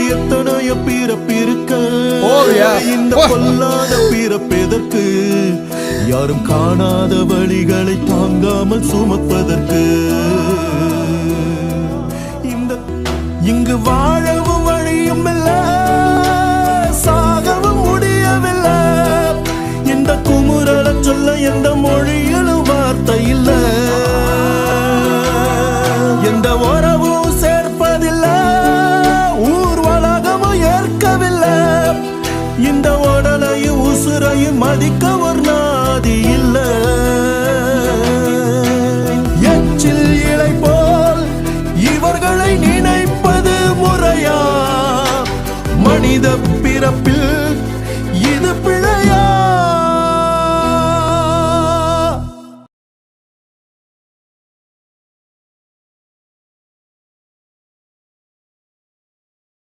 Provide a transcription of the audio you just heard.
எத்தனையோ பிறப்பிருக்க இந்த பொல்லாத பிறப்பெதற்கு யாரும் காணாத வழிகளை தாங்காமல் சுமப்பதற்கு இங்கு வாழவும் வழியும் இல்ல சாகவும் முடியவில்லை இந்த குமுறல சொல்ல எந்த மொழியிலும் வார்த்தை இல்ல எந்த உறவும் சேர்ப்பதில்லை ஊர் வழகமும் ஏற்கவில்லை இந்த உடலையும் உசுரையும் மதிக்க ஒரு நாதி இல்ல எச்சில் இலை போல் இவர்களை நினைப்பது முறையா மனித பிறப்பில்